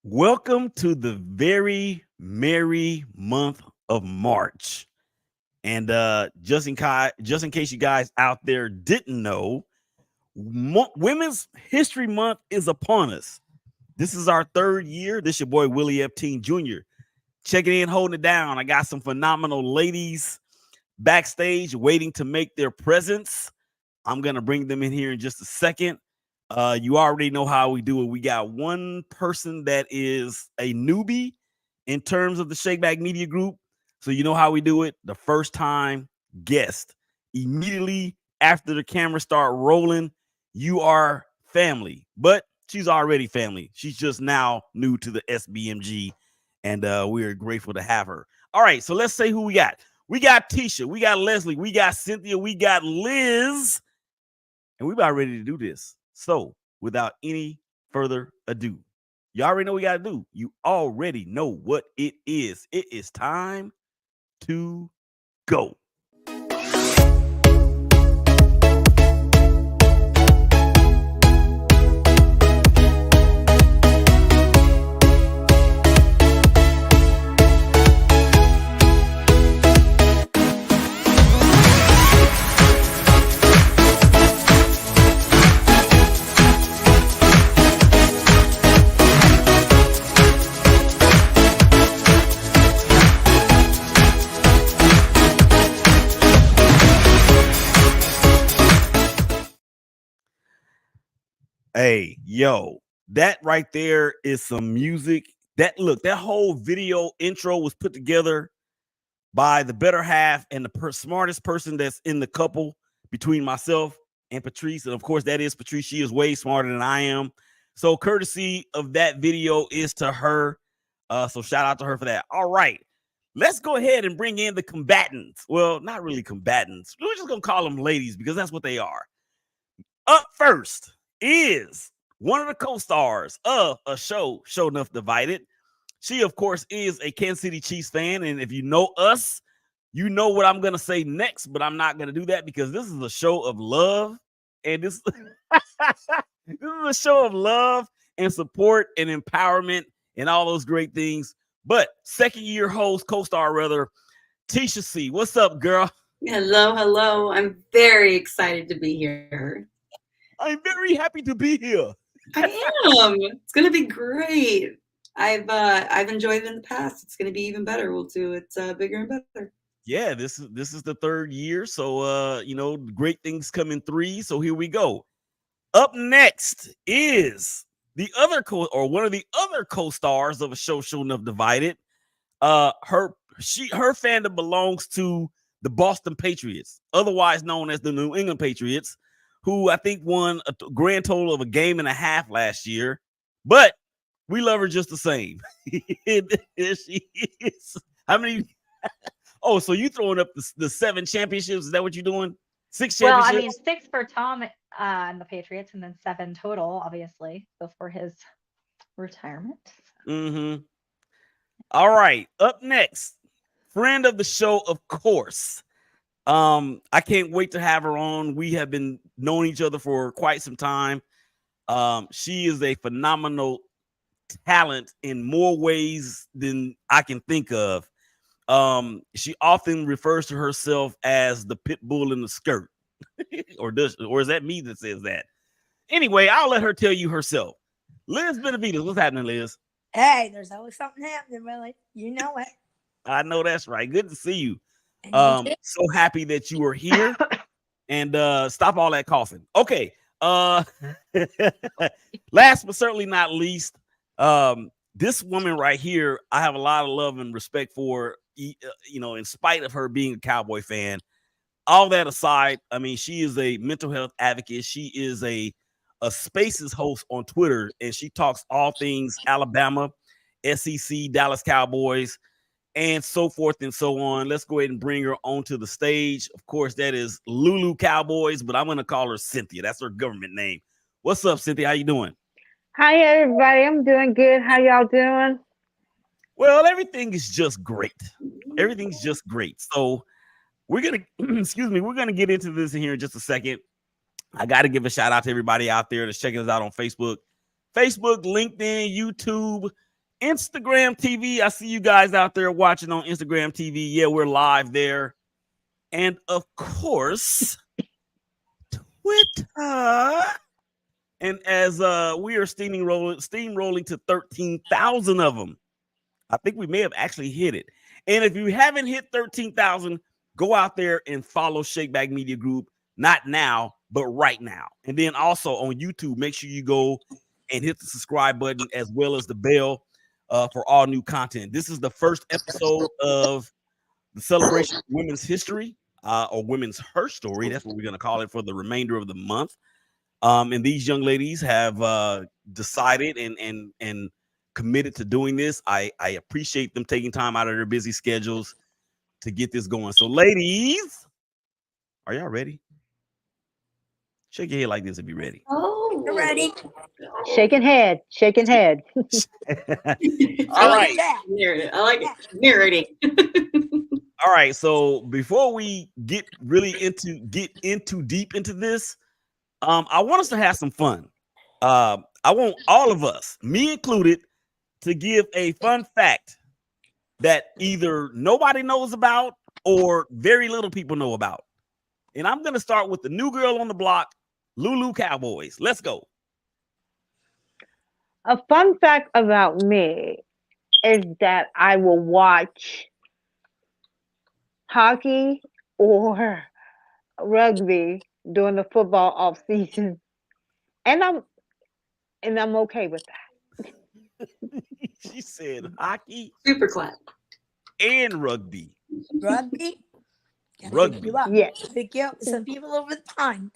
Welcome to the very merry month of March. And just in case you guys out there didn't know, Women's History Month is upon us. This is our third year. This is your boy Willie Epting Jr. Checking in, holding it down. I got some phenomenal ladies backstage waiting to make their presence. I'm gonna bring them in here in just a second. You already know how we do it. We got one person that is a newbie in terms of the Shakeback Media Group. So you know how we do it. The first time guest. Immediately after the cameras start rolling, you are family. But she's already family. She's just now new to the SBMG, and we're grateful to have her. All right, so let's say who we got. We got Tisha, we got Leslie, we got Cynthia, we got Liz, and we about ready to do this. So, without any further ado, you already know what we got to do. You already know what it is. It is time to go. Hey, yo, that right there is some music. That whole video intro was put together by the better half and the smartest person that's in the couple between myself and Patrice. And of course, that is Patrice. She is way smarter than I am. So courtesy of that video is to her. So shout out to her for that. All right. Let's go ahead and bring in the combatants. Well, not really combatants. We're just going to call them ladies because that's what they are. Up first is one of the co-stars of a show Enough Divided. She, of course, is a Kansas City Chiefs fan. And if you know us, you know what I'm going to say next, but I'm not going to do that because this is a show of love. And this, this is a show of love and support and empowerment and all those great things. But second year host, co-star rather, Tisha C. What's up, girl? Hello. I'm very excited to be here. I'm very happy to be here. I am. It's going to be great. I've enjoyed it in the past. It's going to be even better. We'll do it bigger and better. Yeah, this is the third year, so great things come in three. So here we go. Up next is one of the other co-stars of a show Enough Divided. Her fandom belongs to the Boston Patriots, otherwise known as the New England Patriots, who I think won a grand total of a game and a half last year. But we love her just the same. She is. How many? Oh, so you throwing up the 7 championships? Is that what you're doing? 6 championships? Well, I mean, 6 for Tom and the Patriots, and then 7 total, obviously, before his retirement. Mm-hmm. All right. Up next, friend of the show, of course. I can't wait to have her on. We have been knowing each other for quite some time. She is a phenomenal talent in more ways than I can think of. She often refers to herself as the pit bull in the skirt. or is that me that says that? Anyway, I'll let her tell you herself. Liz Benavides, what's happening, Liz? Hey, there's always something happening, Willie. You know it. I know that's right. Good to see you. So happy that you are here. And stop all that coughing. Okay. Last but certainly not least, this woman right here, I have a lot of love and respect for, in spite of her being a Cowboy fan. All that aside, I mean, she is a mental health advocate. She is a Spaces host on Twitter, and she talks all things Alabama, SEC, Dallas Cowboys, and so forth and so on. Let's go ahead and bring her onto the stage. Of course, that is Lulu Cowboys, but I'm going to call her Cynthia. That's her government name. What's up, Cynthia? How you doing? Hi, everybody. I'm doing good. How y'all doing? Well, everything is just great. Everything's just great. So we're going to, we're going to get into this in here in just a second. I got to give a shout out to everybody out there that's checking us out on Facebook, LinkedIn, YouTube, Instagram TV. I see you guys out there watching on Instagram TV. Yeah, we're live there. And of course, Twitter. And as we are steamrolling to 13,000 of them. I think we may have actually hit it. And if you haven't hit 13,000, go out there and follow Shakeback Media Group. Not now, but right now. And then also on YouTube, make sure you go and hit the subscribe button as well as the bell for all new content. This is the first episode of the celebration of women's history or women's HERstory. That's what we're going to call it for the remainder of the month. And these young ladies have decided and committed to doing this. I appreciate them taking time out of their busy schedules to get this going. So, ladies, are y'all ready? Shake your head like this if you're ready. Oh, You're ready. Shaking head. All right. Narrative. I like it. Narrating. All right. So before we get deep into this, I want us to have some fun. I want all of us, me included, to give a fun fact that either nobody knows about or very little people know about. And I'm going to start with the new girl on the block, Lulu Cowboys. Let's go. A fun fact about me is that I will watch hockey or rugby during the football off season, and I'm okay with that. She said hockey Super clap. and rugby. Rugby. Gotta Rugby. pick you up. Yes. Pick you up with some people over the pond.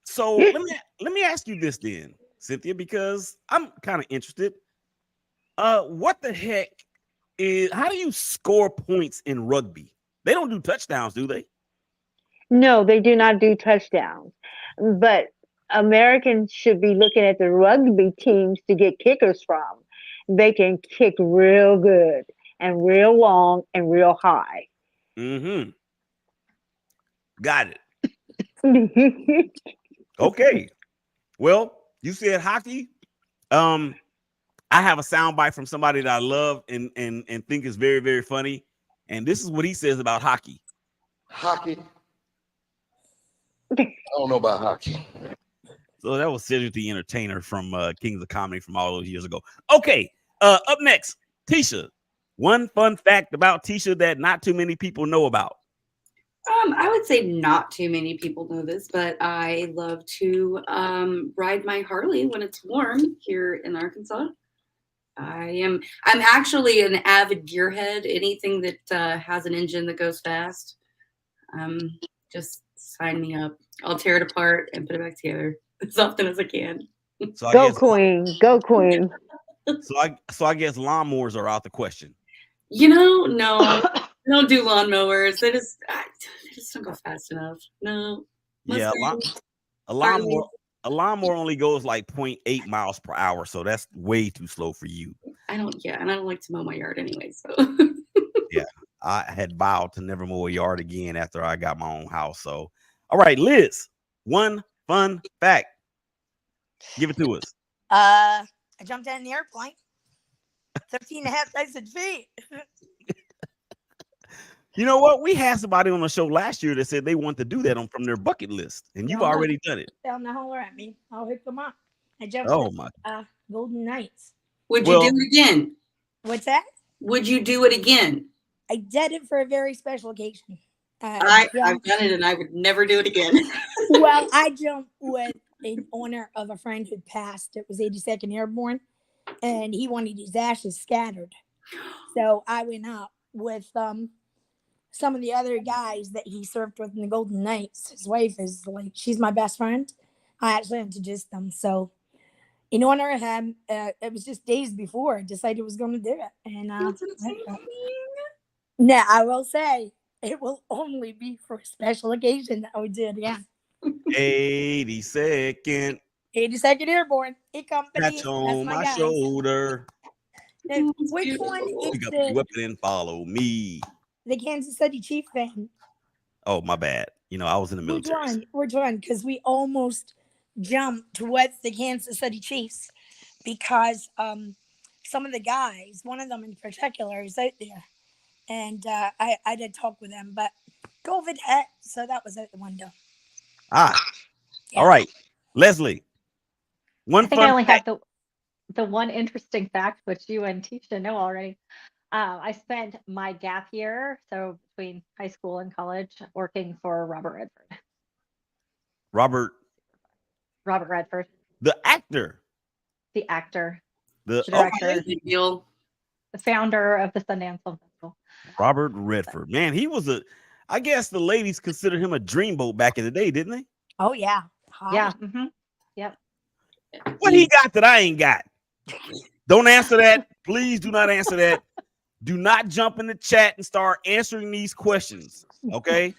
So let me ask you this then, Cynthia, because I'm kind of interested. What the heck how do you score points in rugby? They don't do touchdowns, do they? No, they do not do touchdowns, but Americans should be looking at the rugby teams to get kickers from. They can kick real good and real long and real high. Mm-hmm. Got it. Okay. Well, you said hockey. I have a soundbite from somebody that I love and think is very, very funny. And this is what he says about hockey. Hockey. I don't know about hockey. So that was Cedric the Entertainer from Kings of Comedy from all those years ago. Okay. Up next, Tisha. One fun fact about Tisha that not too many people know about. I would say not too many people know this, but I love to ride my Harley when it's warm here in Arkansas. I'm actually an avid gearhead. Anything that has an engine that goes fast, just sign me up. I'll tear it apart and put it back together as often as I can. So I Go guess, queen, go queen. so I guess lawnmowers are out the question. No, I don't do lawnmowers. They just don't go fast enough. No. Yeah, a lawnmower only goes like 0.8 miles per hour, so that's way too slow for you. And I don't like to mow my yard anyway, so. Yeah, I had vowed to never mow a yard again after I got my own house. So, all right, Liz, one fun fact. Give it to us. I jumped out in the airplane. 13,500 feet. You know what? We had somebody on the show last year that said they want to do that from their bucket list, and you've already done it. Down the holler at me. I'll hook them up. I jumped My! Golden Knights. Would you do it again? What's that? Would you do it again? I did it for a very special occasion. I've done it, and I would never do it again. Well, I jumped with an honor of a friend who passed. It was 82nd Airborne, and he wanted his ashes scattered. So I went up with some of the other guys that he served with in the Golden Knights. His wife is she's my best friend. I actually introduced them. So in honor of him, it was just days before I decided I was going to do it. And now I will say it will only be for a special occasion that I would do it again. 82nd. 82nd Airborne. A company. That's on my guys. shoulder. And which one is Pick up your weapon and follow me. the Kansas City Chief fan? Oh, my bad. I was in the military. Which one? Because we almost jumped with the Kansas City Chiefs because some of the guys, one of them in particular, is out there, and I did talk with them, but COVID hit, so that was out the window. Ah, Yeah. all right. Leslie, one I think I fun only fact. have the one interesting fact, which you and Tisha know already. I spent my gap year, so between high school and college, working for Robert Redford. Robert, Robert Redford, the actor, the actor, the the okay, director, Big deal. the founder of the Sundance Film Festival. Robert Redford. Man, he was a. I guess the ladies considered him a dreamboat back in the day, didn't they? Oh yeah. Yeah. Hot. Yep. What he got that I ain't got? Don't answer that. Please do not answer that. Do not jump in the chat and start answering these questions. Okay.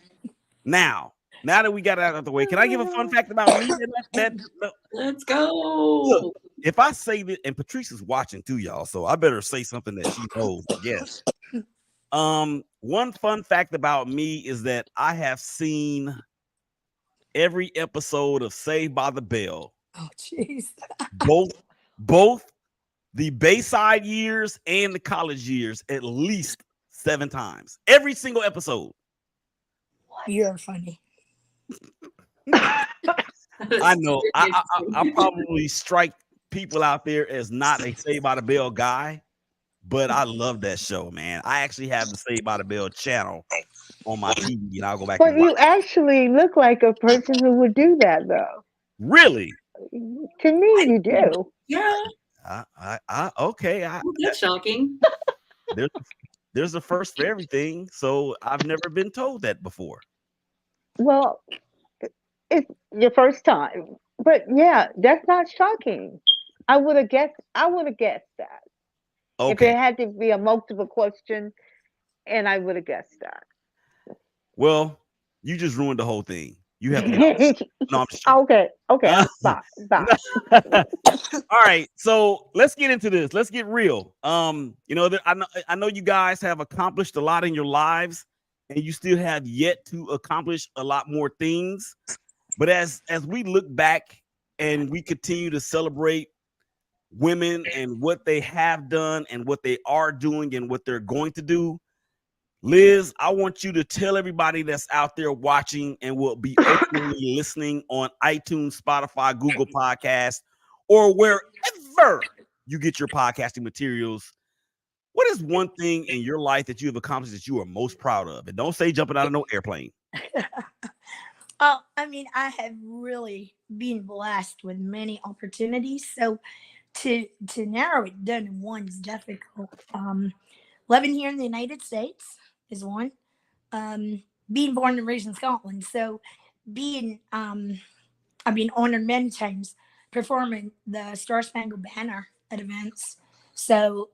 Now that we got it out of the way, can I give a fun fact about me? Let's Look, go. if I say that, and Patrice is watching too, y'all, so I better say something that she knows, I guess. One fun fact about me is that I have seen every episode of Saved by the Bell, Oh jeez. both the Bayside years and the college years, at least 7 times. Every single episode. You're funny. I know. I probably strike people out there as not a Saved by the Bell guy, but I love that show, man. I actually have the Saved by the Bell channel on my TV, and I'll go back But and watch. you actually look like a person who would do that, though. Really? To me, you do. Yeah. Okay. Well, that's shocking. There's a first for everything, so I've never been told that before. Well, it's your first time. But yeah, that's not shocking. I would have guessed. I would have guessed that if Okay. it had to be a multiple question, and I would have guessed that. Well, you just ruined the whole thing. You have to get. No, I'm just joking. Okay. Bye. All right, so let's get into this. Let's get real. I know you guys have accomplished a lot in your lives, and you still have yet to accomplish a lot more things. But as we look back and we continue to celebrate women and what they have done and what they are doing and what they're going to do, Liz, I want you to tell everybody that's out there watching and will be openly listening on iTunes, Spotify, Google Podcasts, or wherever you get your podcasting materials. What is one thing in your life that you have accomplished that you are most proud of? And don't say jumping out of no airplane. I mean, I have really been blessed with many opportunities. So to narrow it down to one is difficult. Living here in the United States is one. Being born and raised in Scotland. So being I've been honored many times performing the Star Spangled Banner at events. So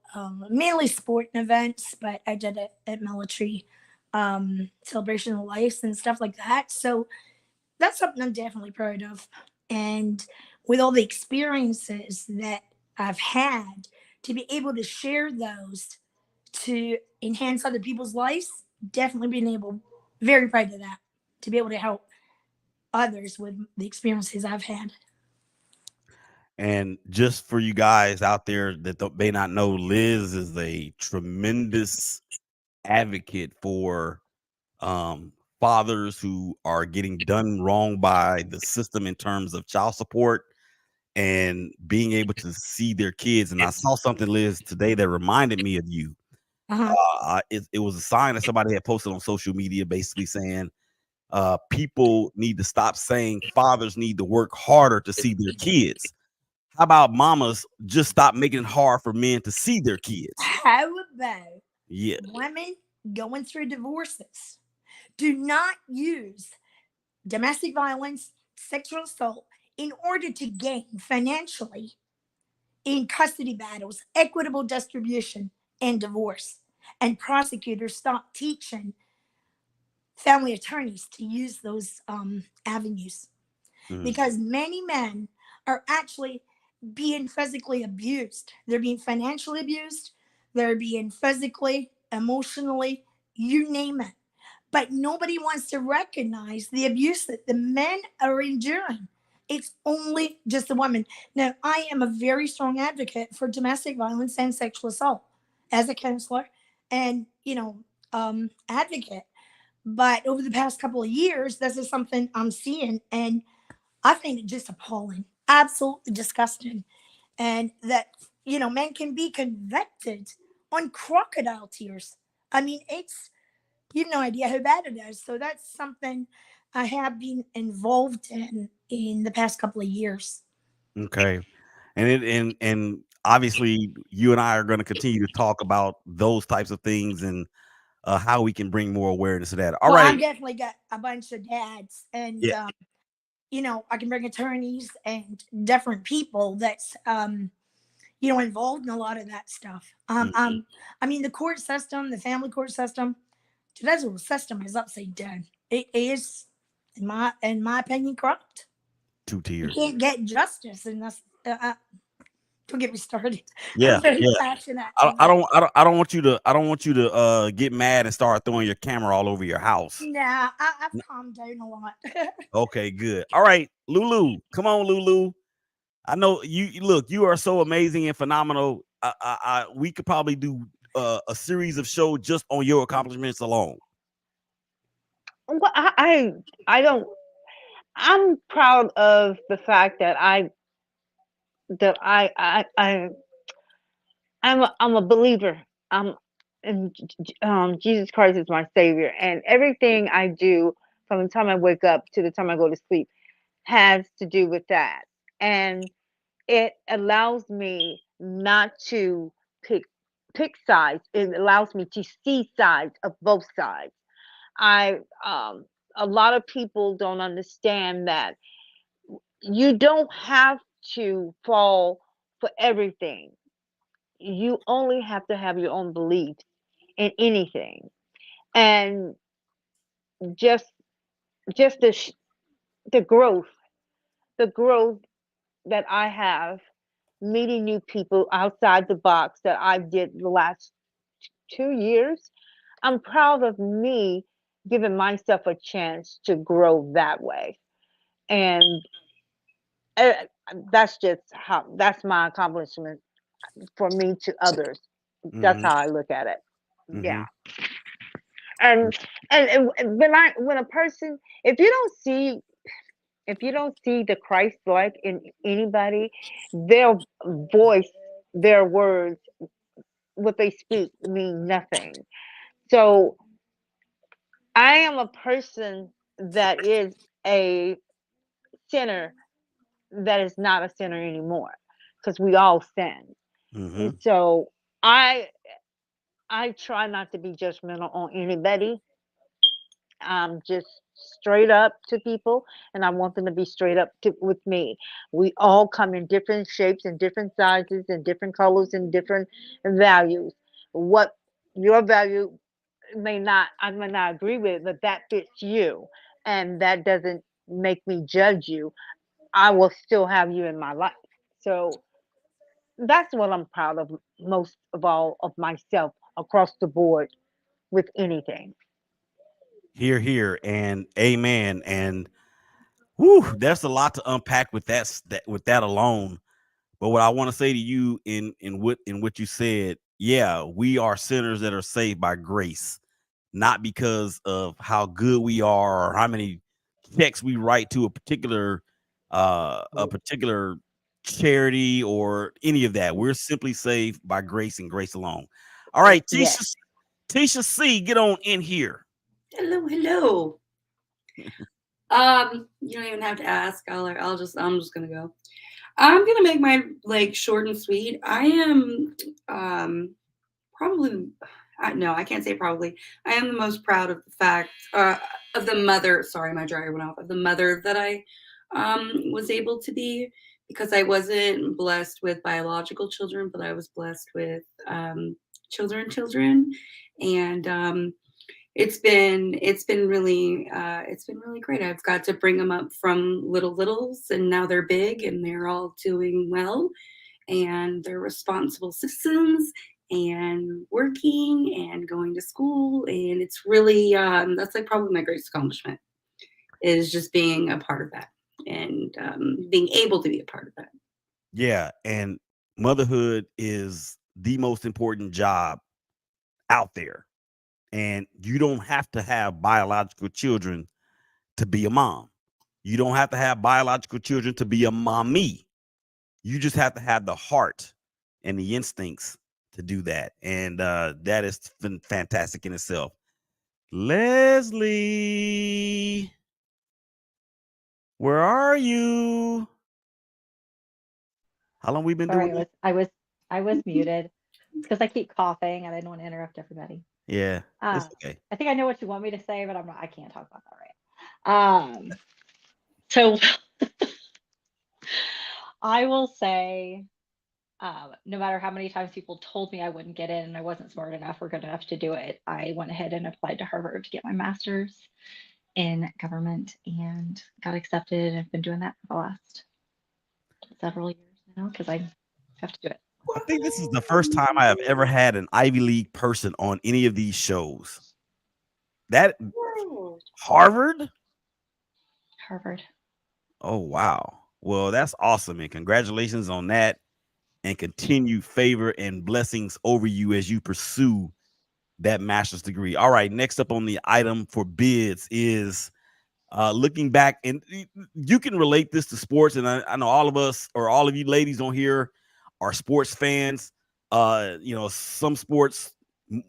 mainly sporting events, but I did it at military celebration of life and stuff like that. So that's something I'm definitely proud of. And with all the experiences that I've had, to be able to share those to enhance other people's lives, definitely being able, very proud of that, to be able to help others with the experiences I've had. And just for you guys out there that may not know, Liz is a tremendous advocate for fathers who are getting done wrong by the system in terms of child support and being able to see their kids. And I saw something, Liz, today that reminded me of you. It was a sign that somebody had posted on social media basically saying people need to stop saying fathers need to work harder to see their kids. How about mamas just stop making it hard for men to see their kids? How about women going through divorces? Do not use domestic violence, sexual assault in order to gain financially in custody battles, equitable distribution, and divorce. And prosecutors stop teaching family attorneys to use those avenues because many men are actually being physically abused. They're being financially abused. They're being physically, emotionally, you name it. But nobody wants to recognize the abuse that the men are enduring it's only just the woman. Now, I am a very strong advocate for domestic violence and sexual assault as a counselor and, advocate. But over the past couple of years, this is something I'm seeing, and I find it just appalling, absolutely disgusting. And that, men can be convicted on crocodile tears. I mean, you have no idea how bad it is. So that's something I have been involved in the past couple of years. Okay. And obviously you and I are going to continue to talk about those types of things and how we can bring more awareness to that. All Well, right. I've definitely got a bunch of dads, and Yeah. I can bring attorneys and different people that's involved in a lot of that stuff. Mhm. I mean, the court system, the family court system, today's whole system is upside down. It is, in my opinion, corrupt. Two You tier. can't get justice unless. Don't get me started. I'm Yeah. very Yeah. passionate. I don't want you to get mad and start throwing your camera all over your house. Nah, I've calmed down a lot. Okay, good. All right, Lulu. Come on, Lulu. I know look, you are so amazing and phenomenal. We could probably do a series of shows just on your accomplishments alone. Well, I don't. I'm proud of the fact that I'm a believer. I'm and Jesus Christ is my savior, and everything I do from the time I wake up to the time I go to sleep has to do with that. And it allows me not to pick sides. It allows me to see sides of both sides. I A lot of people don't understand that you don't have to fall for everything. You only have to have your own beliefs in anything. And just just the growth, the growth that I have meeting new people outside the box that I did the last 2 years, I'm proud of me giving myself a chance to grow that way. And uh, that's my accomplishment for me to others. That's Hmm. how I look at it. Yeah. Hmm. And when a person, if you don't see the Christ like in anybody, their voice, their words, what they speak mean nothing. So I am a person that is a sinner that is not a sinner anymore because we all sin. Hmm. And so I I try not to be judgmental on anybody. I'm just straight up to people, and I want them to be straight up with me. We all come in different shapes and different sizes and different colors and different values. What your value I may not agree with, but that fits you, and that doesn't make me judge you. I will still have you in my life. So that's what I'm proud of most of all of myself across the board with anything. Here, and amen. And whew, there's a lot to unpack with with that alone. But what I want to say to you in what you said, yeah, we are sinners that are saved by grace, not because of how good we are or how many checks we write to a particular charity or any of that. We're simply saved by grace and grace alone. All right, Yes. Tisha C, get on in here. Hello, hello. You don't even have to ask. I'm just gonna go. I'm gonna make my short and sweet. I am probably no, I can't say probably. I am the most proud of the fact of the mother. Sorry, my dryer went off. Of the mother that I was able to be, because I wasn't blessed with biological children, but I was blessed with children, and it's been really great. I've got to bring them up from littles, and now they're big and they're all doing well, and they're responsible citizens and working and going to school, and it's really that's like probably my greatest accomplishment is just being a part of that. and being able to be a part of that. Yeah, and motherhood is the most important job out there. And you don't have to have biological children to be a mom. You don't have to have biological children to be a mommy. You just have to have the heart and the instincts to do that. And that is fantastic in itself. Leslie, where are you? How long we been Sorry, doing this? I was muted because I keep coughing and I don't want to interrupt everybody. Yeah, it's Uh, okay. I think I know what you want me to say, but I can't talk about that right. So I will say, no matter how many times people told me I wouldn't get in and I wasn't smart enough or good enough to do it, I went ahead and applied to Harvard to get my master's in government and got accepted. I've been doing that for the last several years now because I have to do it. I think this is the first time I have ever had an Ivy League person on any of these shows. That Harvard? Harvard. Oh, wow. Well, that's awesome. And congratulations on that. And continued favor and blessings over you as you pursue that master's degree. All right. Next up on the item for bids is looking back, and you can relate this to sports. And I know all of us or all of you ladies on here are sports fans. Some sports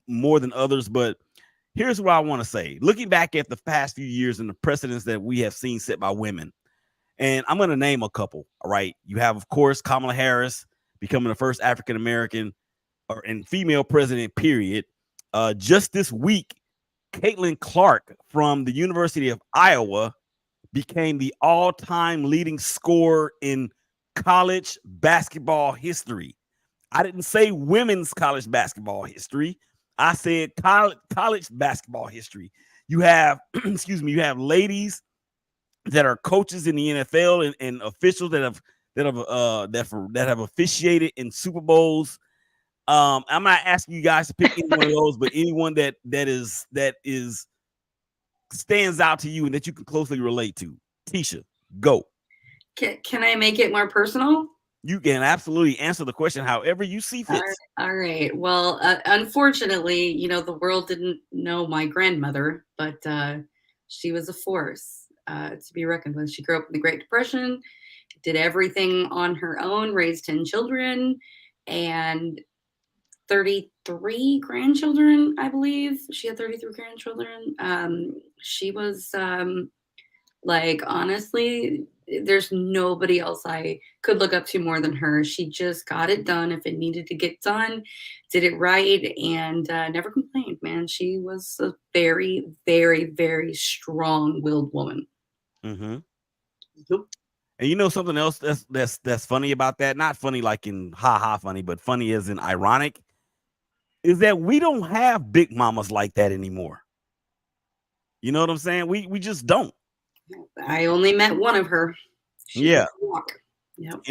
more than others, but here's what I want to say. Looking back at the past few years and the precedents that we have seen set by women, and I'm going to name a couple. All right. You have, of course, Kamala Harris becoming the first African American and female president, period. Just this week, Caitlin Clark from the University of Iowa became the all-time leading scorer in college basketball history. I didn't say women's college basketball history. I said college basketball history. You have, you have ladies that are coaches in the NFL and officials that have officiated in Super Bowls. I'm not asking you guys to pick any one of those, but anyone that is stands out to you and that you can closely relate to. Tisha, go. Can I make it more personal? You can absolutely answer the question however you see fit. All right. Well, unfortunately, the world didn't know my grandmother, but she was a force to be reckoned with. She grew up in the Great Depression, did everything on her own, raised 10 children, and 33 grandchildren, I believe. She had 33 grandchildren. She was honestly, there's nobody else I could look up to more than her. She just got it done if it needed to get done, did it right, and never complained, man. She was a very, very, very strong-willed woman. Mm-hmm. Yep. And you know something else that's funny about that? Not funny like in ha funny, but funny as in ironic, is that we don't have big mamas like that anymore. You know what I'm saying? We just don't. I only met one of her. She Yeah. walk. Yep.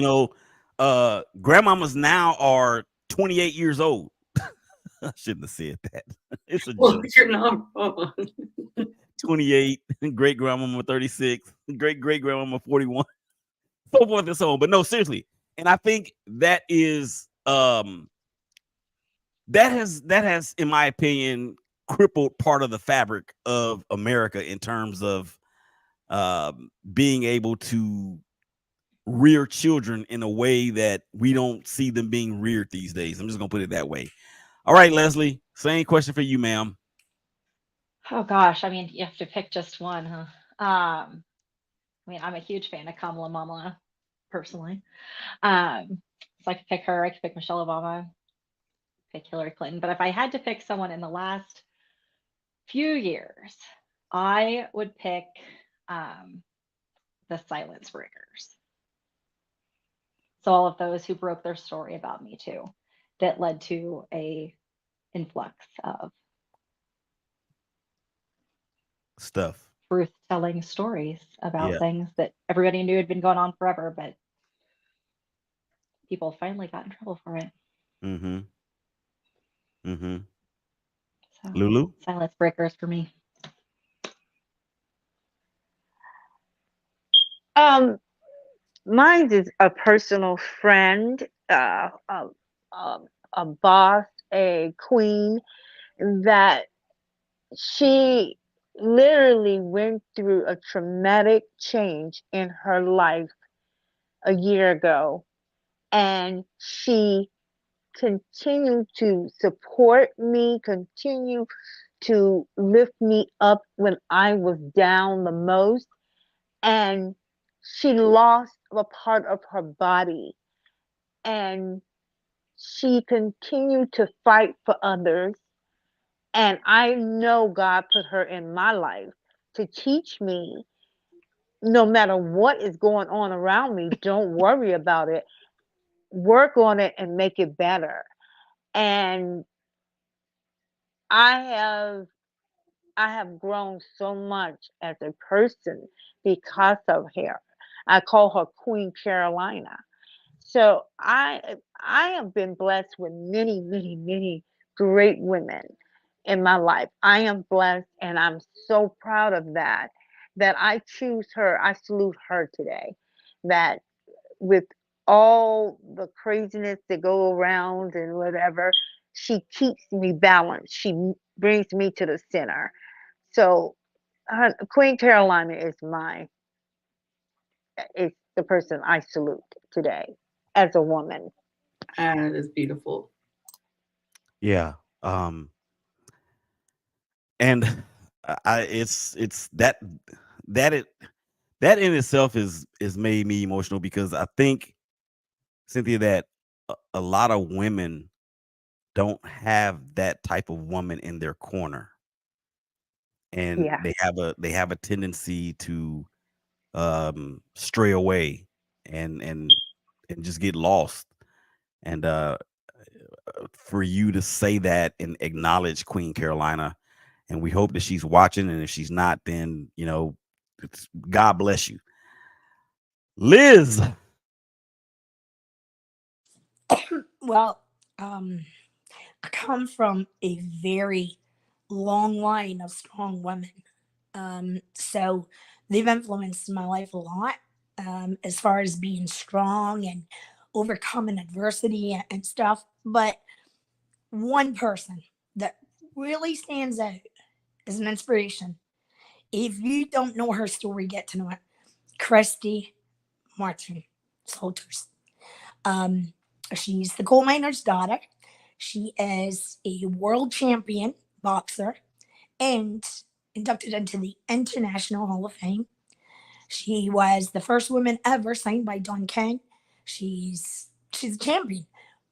Grandmamas now are 28 years old. I shouldn't have said that. It's a Well, joke. you're not wrong. 28, great grandmama 36, great grandmama 41, so forth and so on. But no, seriously. And I think that is that has, in my opinion, crippled part of the fabric of America in terms of being able to rear children in a way that we don't see them being reared these days. I'm just gonna put it that way. All right, Leslie, same question for you, ma'am. Oh gosh, I mean, you have to pick just one, huh? I mean, I'm a huge fan of Kamala Mamala, personally. So I could pick her, I could pick Michelle Obama, pick Hillary Clinton. But if I had to pick someone in the last few years, I would pick the silence breakers. So all of those who broke their story about Me Too, that led to a influx of Stuff. truth telling stories about Yeah. things that everybody knew had been going on forever, but people finally got in trouble for it. Mm-hmm. Mm-hmm. So Lulu? silence breakers for me. Um, Mine is a personal friend, a, a boss, a queen that she literally went through a traumatic change in her life a year ago, and she continued to support me, continue to lift me up when I was down the most. And she lost a part of her body, and she continued to fight for others. And I know God put her in my life to teach me, no matter what is going on around me, don't worry about it. Work on it and make it better. And I have I have grown so much as a person because of her. I call her Queen Carolina. So I have been blessed with many, many, many great women in my life. I am blessed, and I'm so proud of that. That I choose her. I salute her today. That with all the craziness that go around and whatever, she keeps me balanced. She brings me to the center. So Queen Carolina is the person I salute today as a woman. That is beautiful. Yeah. And it's that it that in itself is made me emotional because I think, Cynthia, that a lot of women don't have that type of woman in their corner, and Yeah. they have a tendency to stray away and and just get lost. And for you to say that and acknowledge Queen Carolina, and we hope that she's watching, and if she's not, then God bless you, Liz. Well, I come from a very long line of strong women. So they've influenced my life a lot, as far as being strong and overcoming adversity and stuff. But one person that really stands out as an inspiration, if you don't know her story, get to know it. Christy Martin Salters. Um, she's the coal miner's daughter. She is a world champion boxer and inducted into the International Hall of Fame. She was the first woman ever signed by Don King. She's a champion.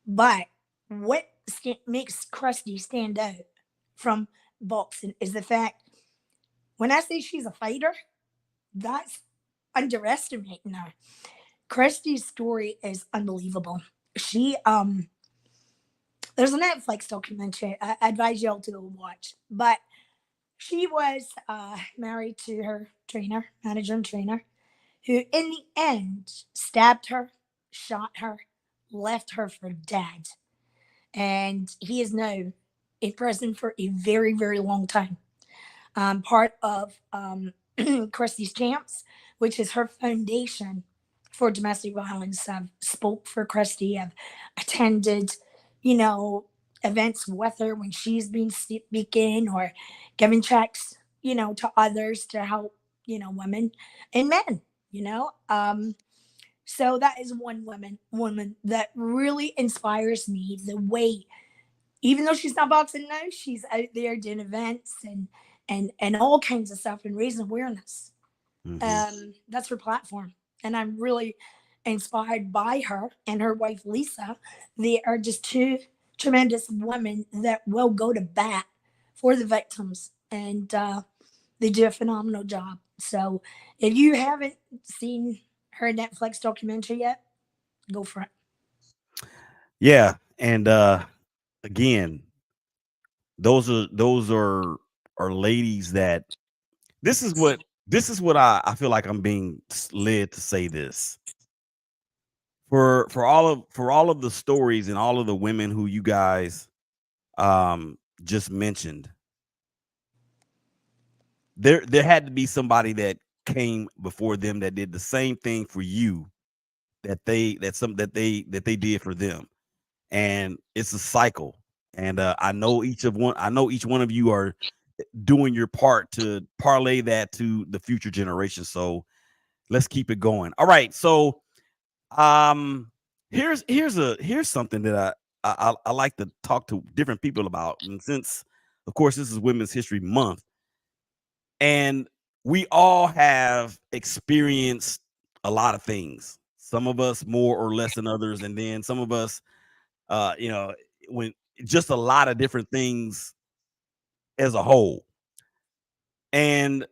But what makes Krusty stand out from boxing is the fact, when I say she's a fighter, that's underestimating her. Krusty's story is unbelievable. She there's a Netflix documentary I advise y'all to go watch. But she was married to her trainer, manager and trainer, who in the end stabbed her, shot her, left her for dead. And he is now in prison for a very, very long time. Part of Krusty's Champs, which is her foundation for domestic violence. I've spoke for Krusty. I've attended, you know, events with her when she's been speaking or giving checks, to others to help, women and men, you know. So that is one woman that really inspires me. The way, even though she's not boxing now, she's out there doing events and all kinds of stuff and raising awareness. Hmm. That's her platform, and I'm really inspired by her and her wife Lisa. They are just two tremendous women that will go to bat for the victims, and they do a phenomenal job. So, if you haven't seen her Netflix documentary yet, go for it. Yeah, and again, those are ladies that this is what I feel like I'm being led to say this. For all of the stories and all of the women who you guys just mentioned, there had to be somebody that came before them that did the same thing for you that they did for them, and it's a cycle. And I know each one of you are doing your part to parlay that to the future generation. So let's keep it going. All right. So here's something that I like to talk to different people about. And since of course this is Women's History Month, and we all have experienced a lot of things. Some of us more or less than others, and then some of us when just a lot of different things as a whole. And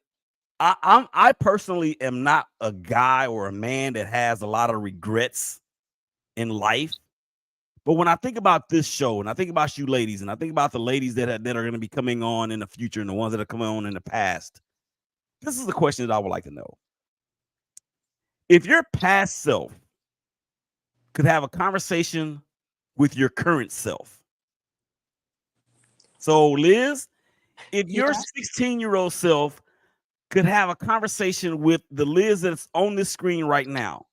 I personally am not a guy or a man that has a lot of regrets in life. But when I think about this show, and I think about you ladies, and I think about the ladies that are going to be coming on in the future, and the ones that are coming on in the past, this is the question that I would like to know. If your past self could have a conversation with your current self. So, Liz, if your 16-year-old self could have a conversation with the Liz that's on this screen right now,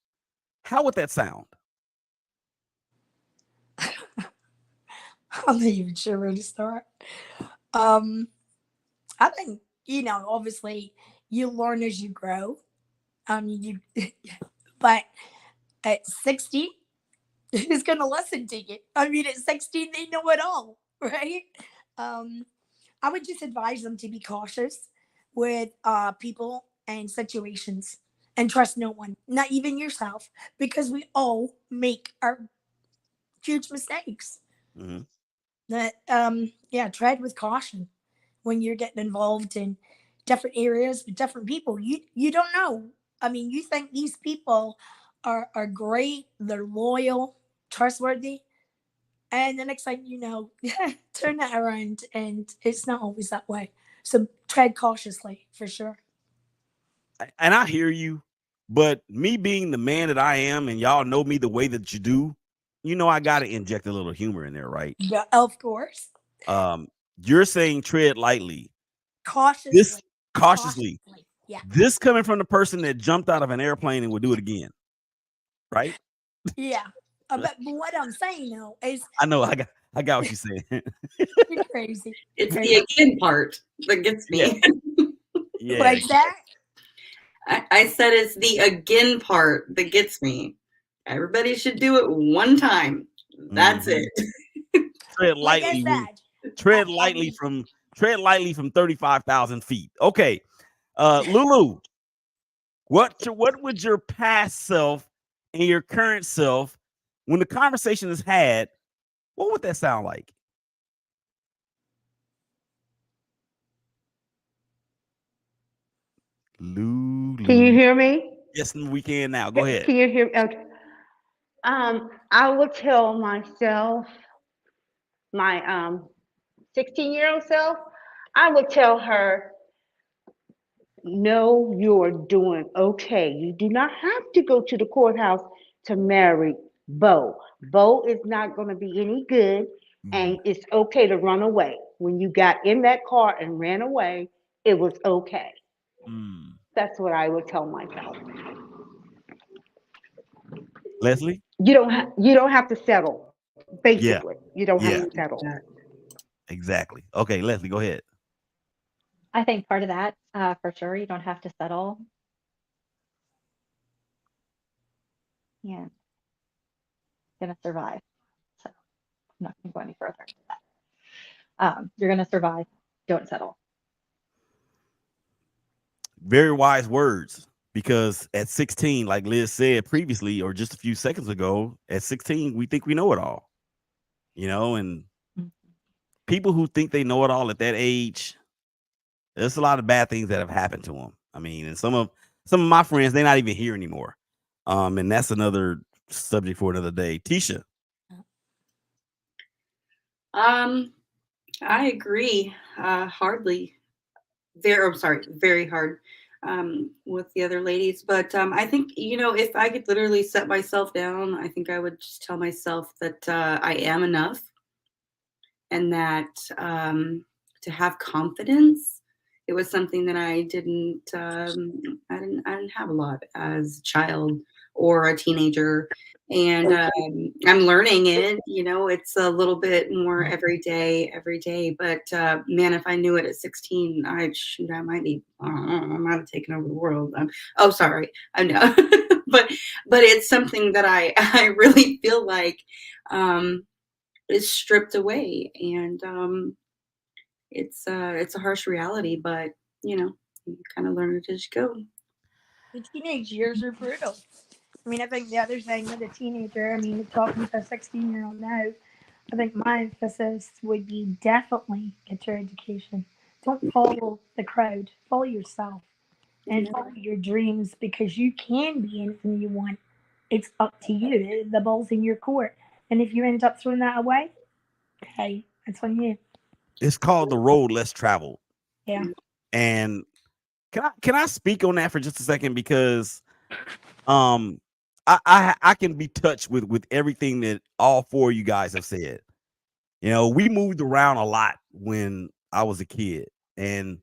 how would that sound? I'm not even sure where to start. I think, obviously you learn as you grow. But at 60, who's going to listen to you? I mean, at 16, they know it all, right? I would just advise them to be cautious with people and situations and trust no one, not even yourself, because we all make our huge mistakes. Mm-hmm. That tread with caution when you're getting involved in different areas with different people. You don't know. I mean, you think these people are great, they're loyal, trustworthy, and the next thing you know, turn that around, and it's not always that way. So tread cautiously for sure. And I hear you, but me being the man that I am, and y'all know me the way that you do, I got to inject a little humor in there, right? Yeah, of course. You're saying tread lightly. Cautiously. Cautiously. Yeah. This coming from the person that jumped out of an airplane and would do it again, right? Yeah. But what I'm saying though is, I know. I got what you're saying. you're crazy. It's the again part that gets me. Yeah. Like that. I said it's the again part that gets me. Everybody should do it one time. That's it. Tread Like I lightly. said, Tread lightly from 35,000 feet. Okay. Lulu, what would your past self and your current self, when the conversation is had, what would that sound like? Lulu. Can you hear me? Yes, we can now. Go ahead. Can you hear me? Okay. I will tell myself, my 16-year-old self, I would tell her, no, you're doing okay. You do not have to go to the courthouse to marry Bo. Bo is not going to be any good, and it's okay to run away. When you got in that car and ran away, it was okay. That's what I would tell myself. Leslie? You don't have to settle. Basically, you don't have to settle. Exactly. Okay, Leslie, go ahead. I think part of that, for sure, you don't have to settle. Yeah, gonna survive. So I'm not gonna go any further into that. You're gonna survive. Don't settle. Very wise words, because at 16, like Liz said previously, or just a few seconds ago, at 16, we think we know it all. And people who think they know it all at that age, there's a lot of bad things that have happened to them. I mean, and some of my friends, they're not even here anymore. And that's another subject for another day. Tisha. I agree. Very hard with the other ladies. But I think, if I could literally set myself down, I think I would just tell myself that I am enough, and that to have confidence it was something that I didn't have a lot as a child or a teenager. And I'm learning it, it's a little bit more every day. But man, if I knew it at 16, I might be, I might have taken over the world. Oh, sorry, I know, but it's something that I really feel like is stripped away, and it's a harsh reality, but you kind of learn it as you go. The teenage years are brutal. I mean, I think the other thing with a teenager, I mean, talking to a 16-year-old now, I think my emphasis would be definitely get your education. Don't follow the crowd. Follow yourself and follow your dreams, because you can be anything you want. It's up to you. The ball's in your court. And if you end up throwing that away, hey, that's on you. It's called the road less traveled. Yeah. And can I speak on that for just a second? Because I can be touched with everything that all four of you guys have said. We moved around a lot when I was a kid, and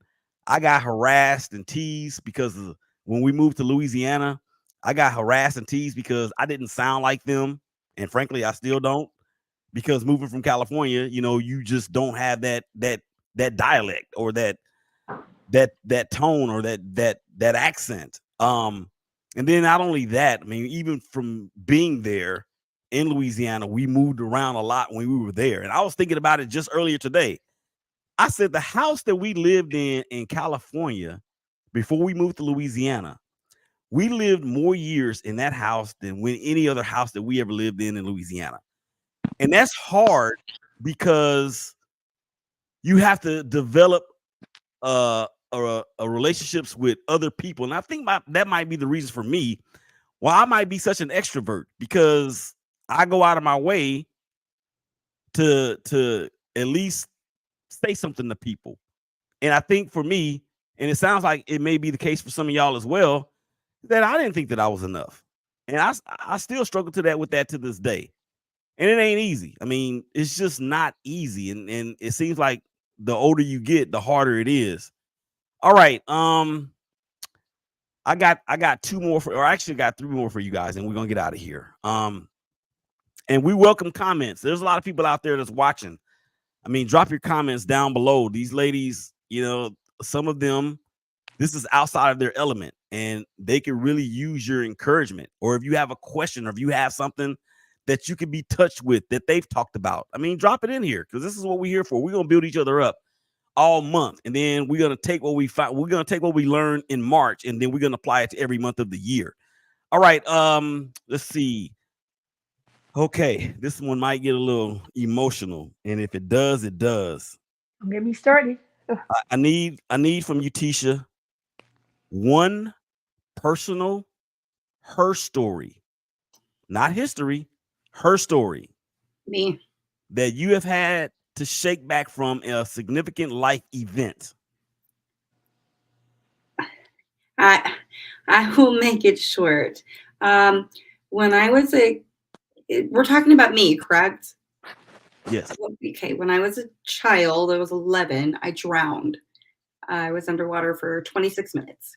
I got harassed and teased because when we moved to Louisiana, I got harassed and teased because I didn't sound like them, and frankly, I still don't. Because moving from California, you just don't have that dialect or that tone or that accent. And then not only that, I mean, even from being there in Louisiana, we moved around a lot when we were there. And I was thinking about it just earlier today. I said the house that we lived in California before we moved to Louisiana, we lived more years in that house than when any other house that we ever lived in Louisiana. And that's hard because you have to develop relationships with other people. And I think that might be the reason for me why I might be such an extrovert, because I go out of my way to at least say something to people. And I think for me, and it sounds like it may be the case for some of y'all as well, that I didn't think that I was enough. And I still struggle with that to this day. And it ain't easy. I mean, it's just not easy. And it seems like the older you get, the harder it is. All right. I got two more or actually got three more for you guys, and we're gonna get out of here. And we welcome comments. There's a lot of people out there that's watching. I mean, drop your comments down below. These ladies, some of them, this is outside of their element, and they can really use your encouragement. Or if you have a question, or if you have something that you can be touched with that they've talked about, I mean, drop it in here, because this is what we're here for. We're gonna build each other up all month, and then we're gonna take what we find. We're gonna take what we learn in March, and then we're gonna apply it to every month of the year. All right. Let's see. Okay, this one might get a little emotional, and if it does, it does. Don't get me started. I need from you, Tisha, one personal her story, not history, her story Me. that you have had to shake back from a significant life event. I will make it short. When I was we're talking about me, correct? Yes. Okay. When I was a child, I was 11. I drowned. I was underwater for 26 minutes,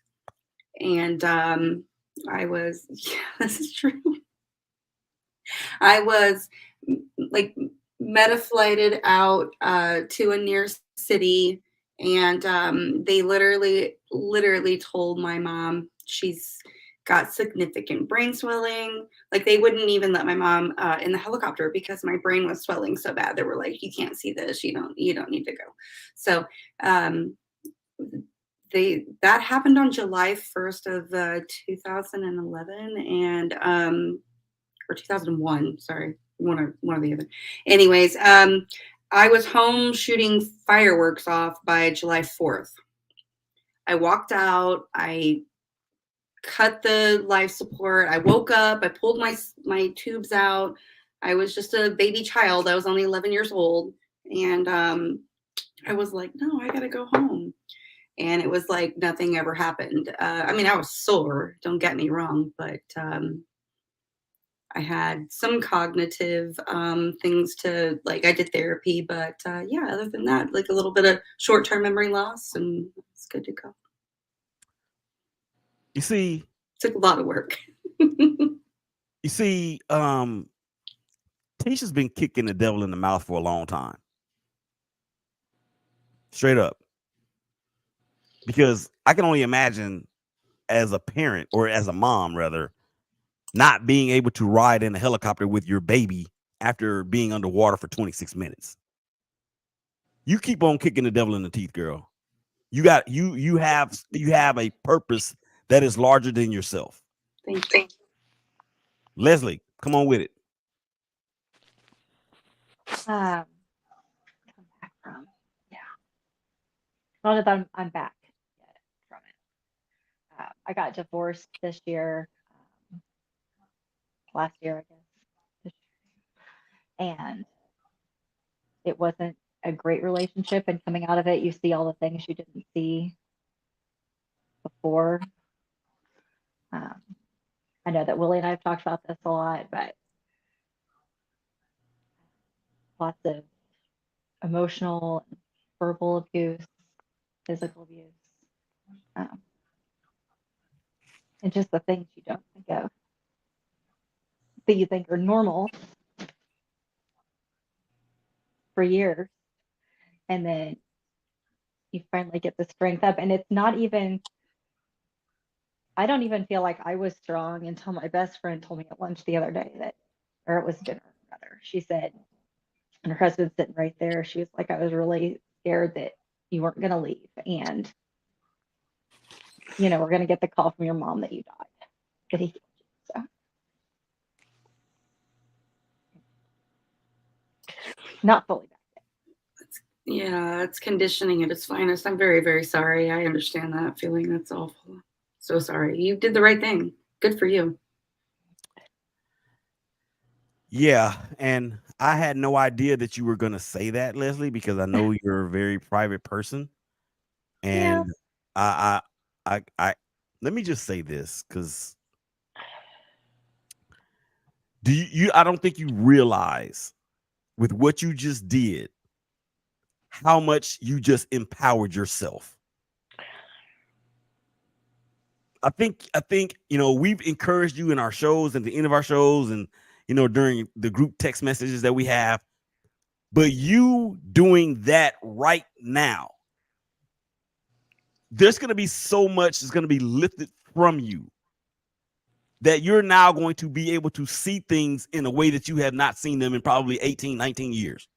and I was. Yeah, this is true. I was like metaflighted out to a near city, and they literally told my mom she's got significant brain swelling. Like, they wouldn't even let my mom in the helicopter because my brain was swelling so bad. They were like, you can't see this, you don't need to go. So that happened on July 1st of 2011, and or 2001, sorry, one or the other. Anyways, I was home shooting fireworks off by July 4th. I walked out, I cut the life support, I woke up, I pulled my tubes out. I was just a baby child. I was only 11 years old, and I was like, no, I gotta go home. And it was like nothing ever happened. I mean, I was sore, don't get me wrong, but I had some cognitive things to, like, I did therapy, but yeah, other than that, like a little bit of short-term memory loss, and it's good to go. You see, Took a lot of work. Tisha's been kicking the devil in the mouth for a long time. Straight up. Because I can only imagine as a parent, or as a mom rather, not being able to ride in a helicopter with your baby after being underwater for 26 minutes. You keep on kicking the devil in the teeth, girl. You have a purpose that is larger than yourself. Thank you. Leslie, come on with it. Come back from, yeah. Not that I'm back yet from it. I got divorced this year, last year, I guess, and it wasn't a great relationship. And coming out of it, you see all the things you didn't see before. I know that Willie and I have talked about this a lot, but lots of emotional, verbal abuse, physical abuse, and just the things you don't think of that you think are normal for years. And then you finally get the strength up. And it's not even, I don't even feel like I was strong until my best friend told me at lunch the other day that, or it was dinner rather. She said, and her husband's sitting right there. She was like, I was really scared that you weren't going to leave. And, we're going to get the call from your mom that you died, that he killed you. So, not fully back yet. Yeah, it's conditioning at its finest. I'm very, very sorry. I understand that feeling. That's awful. So sorry. You did the right thing. Good for you. Yeah, and I had no idea that you were going to say that, Leslie, because I know you're a very private person. And I let me just say this, because I don't think you realize with what you just did how much you just empowered yourself. I think we've encouraged you in our shows, at the end of our shows, and during the group text messages that we have, but you doing that right now, there's going to be so much that's going to be lifted from you that you're now going to be able to see things in a way that you have not seen them in probably 18, 19 years.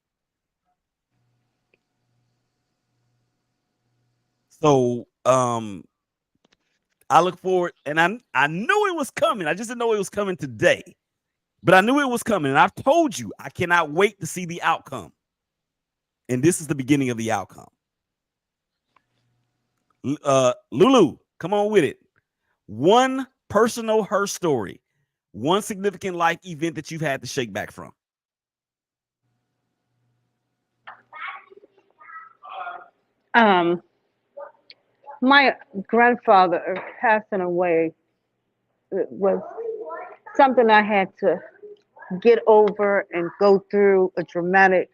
So I look forward, and I knew it was coming. I just didn't know it was coming today, but I knew it was coming. And I've told you, I cannot wait to see the outcome. And this is the beginning of the outcome. Lulu, come on with it. One personal her story, one significant life event that you've had to shake back from. My grandfather passing away was something I had to get over and go through a dramatic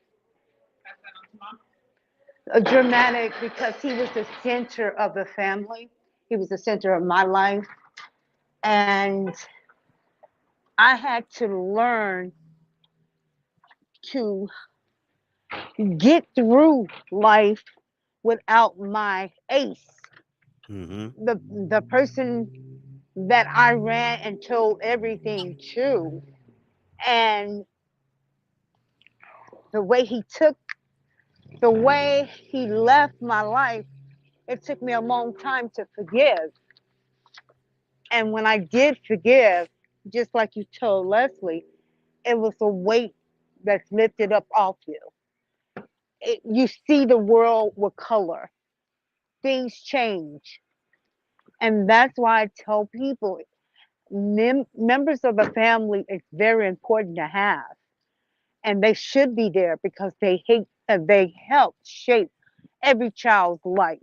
because he was the center of the family. He was the center of my life. And I had to learn to get through life without my ace. Mm-hmm. The person that I ran and told everything to. And the way he left my life, it took me a long time to forgive. And when I did forgive, just like you told Leslie, it was a weight that's lifted up off you. You see the world with color. Things change. And that's why I tell people members of the family is very important to have. And they should be there because they help shape every child's life.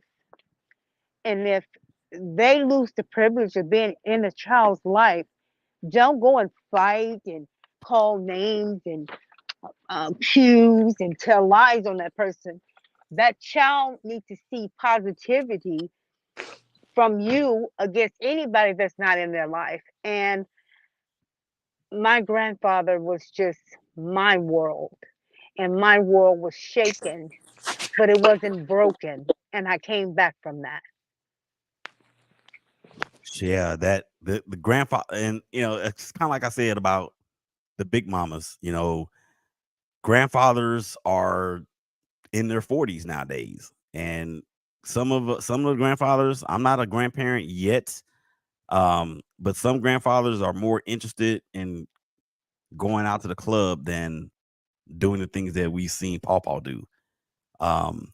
And if they lose the privilege of being in a child's life, don't go and fight and call names and accuse and tell lies on that person. That child needs to see positivity from you against anybody that's not in their life. And my grandfather was just my world, and my world was shaken, but it wasn't broken. And I came back from that. Yeah, that the grandfather, and it's kind of like I said about the big mamas. Grandfathers are in their 40s nowadays, and some of the grandfathers. I'm not a grandparent yet, but some grandfathers are more interested in going out to the club than doing the things that we've seen Pawpaw do. Um,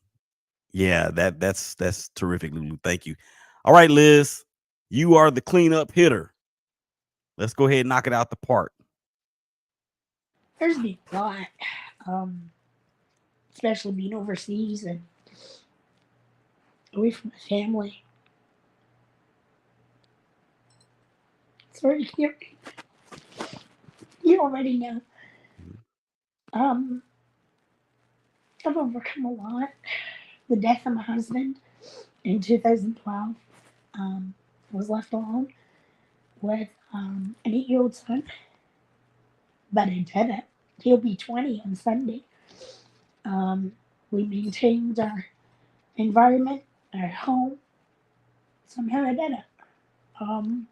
yeah, that's terrific, Lulu. Thank you. All right, Liz, you are the cleanup hitter. Let's go ahead and knock it out the park. There's been a lot, especially being overseas and away from my family. It's very scary. You already know. Um, I've overcome a lot. The death of my husband in 2012. I was left alone with an 8-year-old son, but I did it. He'll be 20 on Sunday. Um, we maintained our environment, our home. Somehow I did it. Um,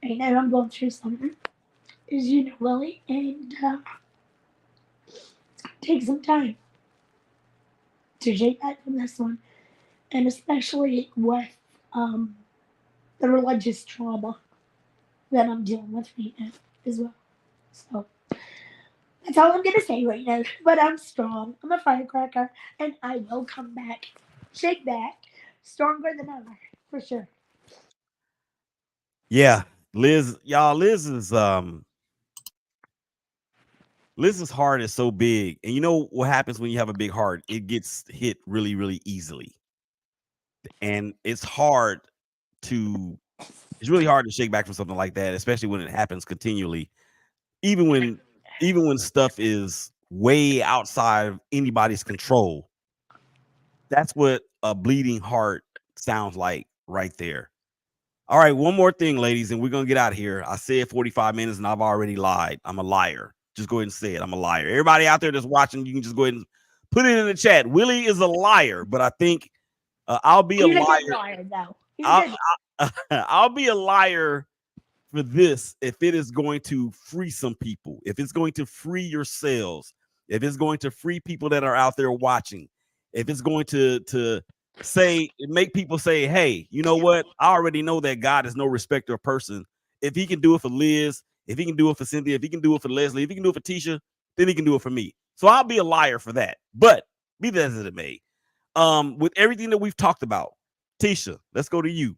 I know I'm going through something, as you know, Lily, and take some time to shake back from this one, and especially with um, the religious trauma that I'm dealing with right now as well. So that's all I'm gonna say right now. But I'm strong. I'm a firecracker, and I will come back, shake back, stronger than ever, for sure. Yeah, Liz, y'all, Liz's heart is so big, and you know what happens when you have a big heart? It gets hit really, really easily, and it's really hard to shake back from something like that, especially when it happens continually. Even when even when stuff is way outside of anybody's control, that's what a bleeding heart sounds like right there. All right, one more thing, ladies, and we're gonna get out of here. I said 45 minutes, and I've already lied. I'm a liar. Just go ahead and say it. I'm a liar. Everybody out there that's watching, you can just go ahead and put it in the chat. Willie is a liar, but I think I'll be a He's a good liar. liar, though. He's a I'll, good. I'll be a liar for this if it is going to free some people, if it's going to free yourselves, if it's going to free people that are out there watching, if it's going to make people say, hey, you know what? I already know that God is no respecter of person. If he can do it for Liz, if he can do it for Cynthia, if he can do it for Leslie, if he can do it for Tisha, then he can do it for me. So I'll be a liar for that. But be that as it may, with everything that we've talked about, Tisha, let's go to you.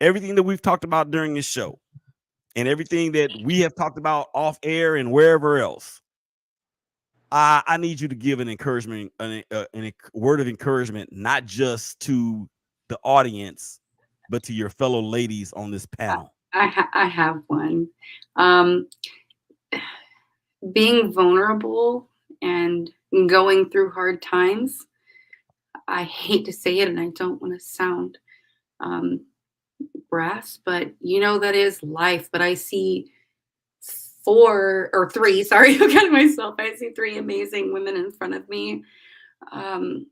Everything that we've talked about during this show, and everything that we have talked about off air and wherever else, I need you to give an encouragement, a word of encouragement, not just to the audience, but to your fellow ladies on this panel. I have one. Um, Being vulnerable and going through hard times. I hate to say it, and I don't want to sound um, brass, but that is life. But I see sorry, I'm counting myself. I see 3 amazing women in front of me. Um,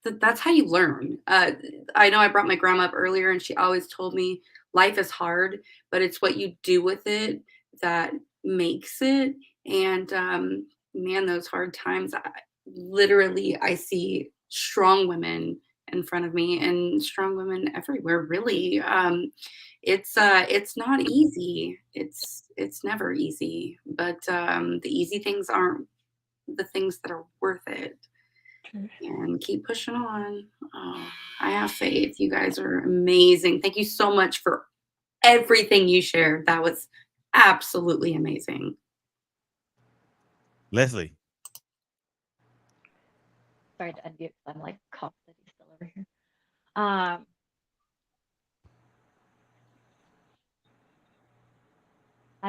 that's how you learn. I know I brought my grandma up earlier, and she always told me life is hard, but it's what you do with it that makes it. And man, those hard times, I see strong women in front of me and strong women everywhere. Really, it's not easy. It's never easy, but the easy things aren't the things that are worth it, and keep pushing on. Oh, I have faith. You guys are amazing. Thank you so much for everything you shared. That was absolutely amazing. Leslie. Sorry to unmute. I'm like cough that he's still over here. I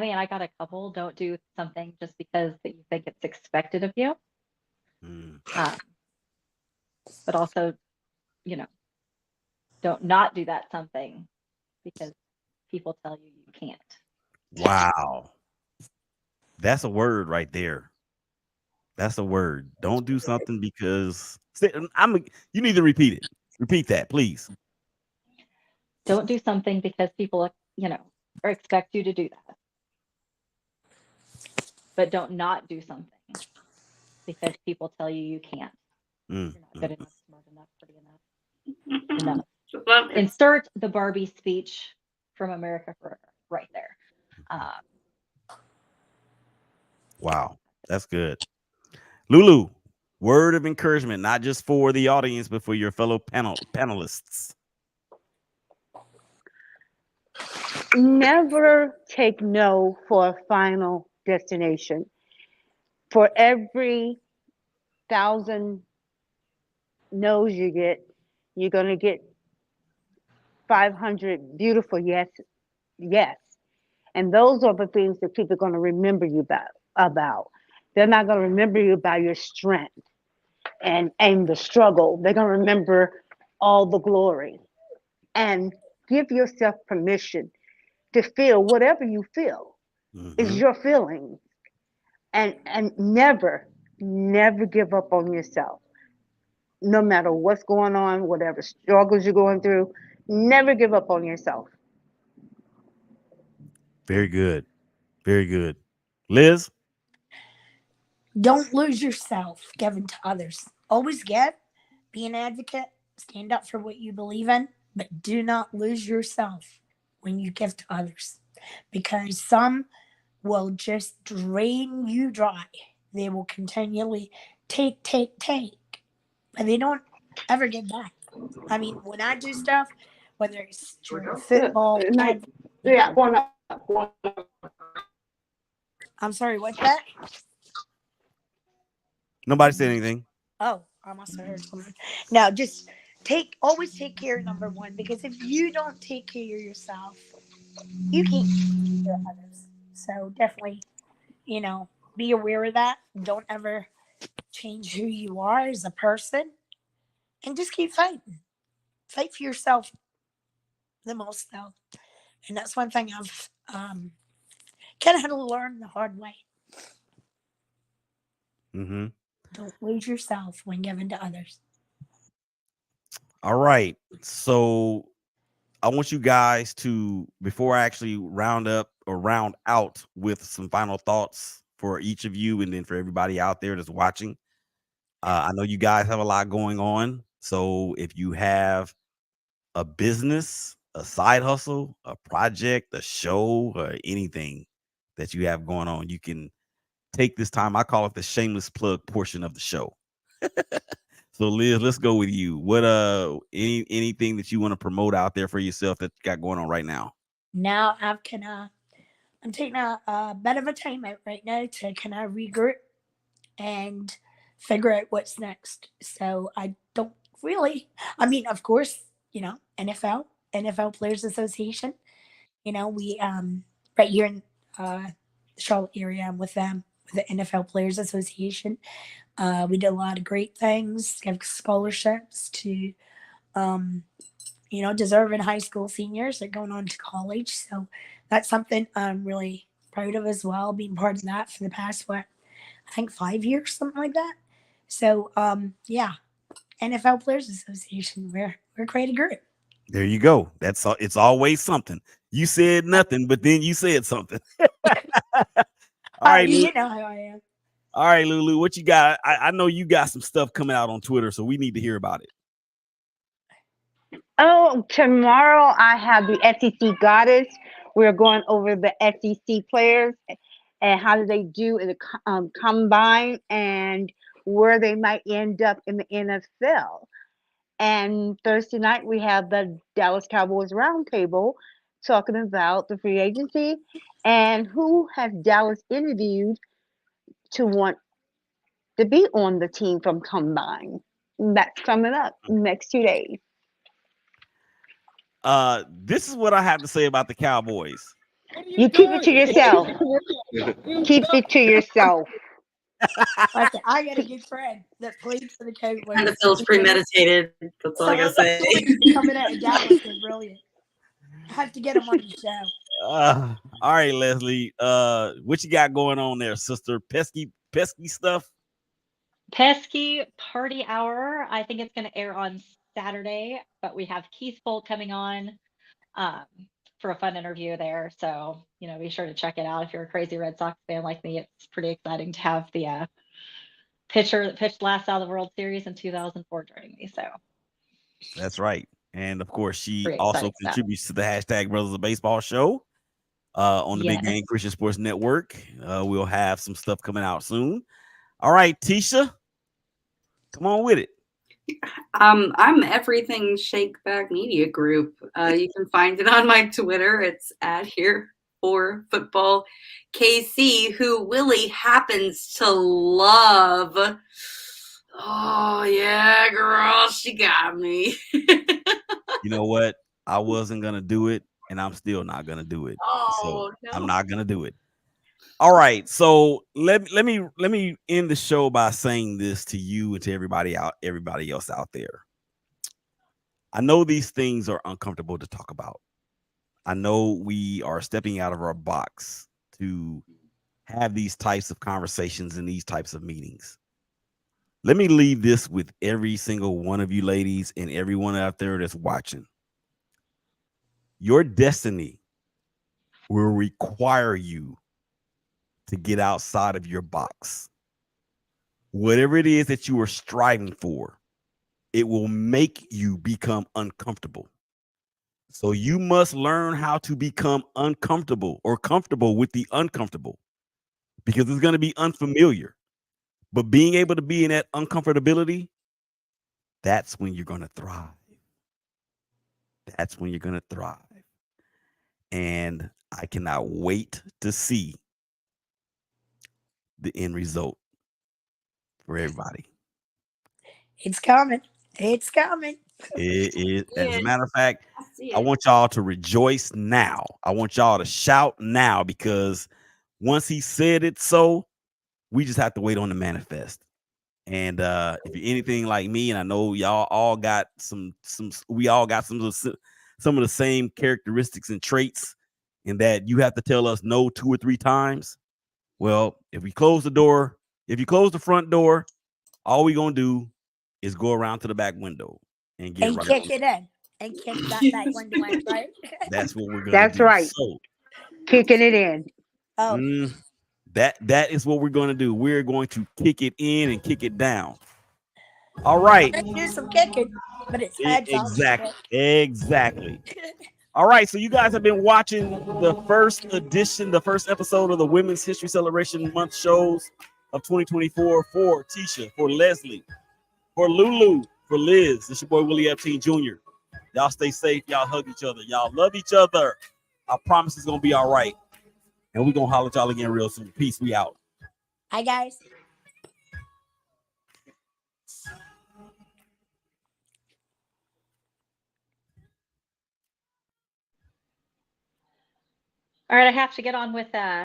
mean, I got a couple. Don't do something just because that you think it's expected of you. But also, you know, Don't not do that something because people tell you you can't. Wow. That's a word right there. That's a word. Don't do something because you need to repeat it. Repeat that, please. Don't do something because people, or expect you to do that. But don't not do something because people tell you you can't. Mm, You're not good mm. enough, smart enough, pretty enough. Enough. Love it. Insert the Barbie speech from America Forever right there. Wow. That's good. Lulu, word of encouragement, not just for the audience, but for your fellow panelists. Never take no for a final destination. For every 1,000 no's you get, you're going to get 500 beautiful yes. And those are the things that people are going to remember you about. They're not going to remember you by your strength and the struggle. They're going to remember all the glory. And give yourself permission to feel whatever you feel. It's Mhm. your feeling. And never give up on yourself. No matter what's going on, whatever struggles you're going through, never give up on yourself. Very good. Very good. Liz? Don't lose yourself giving to others. Always give, be an advocate, stand up for what you believe in, but do not lose yourself when you give to others because some will just drain you dry. They will continually take, but they don't ever get back. I mean, when I do stuff, whether it's during football, Yeah, one up. I'm sorry, what's that? Nobody said anything. Oh, I must have heard something. No, just always take care of number one because if you don't take care of yourself, you can't take care of others. So definitely, be aware of that. Don't ever change who you are as a person and just keep fighting. Fight for yourself the most though. And that's one thing I've kind of had to learn the hard way. Mm-hmm. Don't lose yourself when giving to others. All right. So I want you guys to, before I actually round out with some final thoughts for each of you and then for everybody out there that's watching. I know you guys have a lot going on. So if you have a business, a side hustle, a project, a show, or anything that you have going on, you can take this time. I call it the shameless plug portion of the show. So Liz, let's go with you. What anything that you want to promote out there for yourself that you got going on right now? Now I'm taking a bit of a time out right now to kind of regroup and figure out what's next. So I don't really, I mean, of course, NFL Players Association. We right here in the Charlotte area, I'm with them with the NFL Players Association. We did a lot of great things, give scholarships to deserving high school seniors that are going on to college. So that's something I'm really proud of as well, being part of that for the past I think 5 years, something like that. So yeah, NFL Players Association, we're quite a group. There you go. That's all. It's always something. You said nothing, but then you said something. All right, Lulu. You know how I am. All right, Lulu. What you got? I know you got some stuff coming out on Twitter, so we need to hear about it. Oh, tomorrow I have the SEC Goddess. We're going over the SEC players and how do they do in the combine and where they might end up in the NFL. And Thursday night we have the Dallas Cowboys roundtable talking about the free agency and who has Dallas interviewed to want to be on the team from combine. That's coming up next 2 days. This is what I have to say about the Cowboys. You keep it to yourself. Keep it to yourself. Listen, I got a good friend that played for the Kind Cowboys. of feels premeditated. That's all I gotta say. Coming out of Dallas is brilliant. I have to get him on the show. All right, Leslie. What you got going on there, sister? Pesky stuff. Pesky Party Hour. I think it's going to air on Saturday, but we have Keith Bolt coming on for a fun interview there. So, be sure to check it out if you're a crazy Red Sox fan like me. It's pretty exciting to have the pitcher that pitched last out of the World Series in 2004 joining me. So That's right. And of course, she pretty also exciting stuff. contributes to the hashtag Brothers of Baseball show on the Big Yes. Game Christian Sports Network. We'll have some stuff coming out soon. All right, Tisha, come on with it. I'm Everything Shakeback Media Group. You can find it on my Twitter. It's at here for football KC, who Willie happens to love. Oh yeah, girl, she got me. You know what? I wasn't gonna do it, and I'm still not gonna do it. Oh So no. I'm not gonna do it. All right. So let me end the show by saying this to you and to everybody else out there. I know these things are uncomfortable to talk about. I know we are stepping out of our box to have these types of conversations and these types of meetings. Let me leave this with every single one of you ladies and everyone out there that's watching. Your destiny will require you to get outside of your box. Whatever it is that you are striving for, it will make you become uncomfortable. So you must learn how to become uncomfortable or comfortable with the uncomfortable, because it's going to be unfamiliar. But being able to be in that uncomfortability, that's when you're going to thrive. That's when you're going to thrive. And I cannot wait to see the end result for everybody. It's coming. It's coming. As a matter of fact, I see I it. want y'all to rejoice now. I want y'all to shout now, because once he said it so, we just have to wait on the manifest. And if you're anything like me, and I know y'all all got we all got some of the same characteristics and traits, in that you have to tell us no 2 or 3 times. Well, if you close the front door, all we gonna do is go around to the back window and get And right. kick it in. And kick that window in, right? That's what we're gonna That's do. right. So Kicking it in. Oh, that is what we're gonna do. We're going to kick it in and kick it down. All right. let's do some kicking, but it's heads up. Exactly. All right. So you guys have been watching the first episode of the Women's History Celebration Month shows of 2024 for Tisha, for Leslie, for Lulu, for Liz. It's your boy Willie Epting Jr. Y'all stay safe. Y'all hug each other. Y'all love each other. I promise it's gonna be all right. And we're gonna holler at y'all again real soon. Peace. We out. Hi, guys. All right, I have to get on with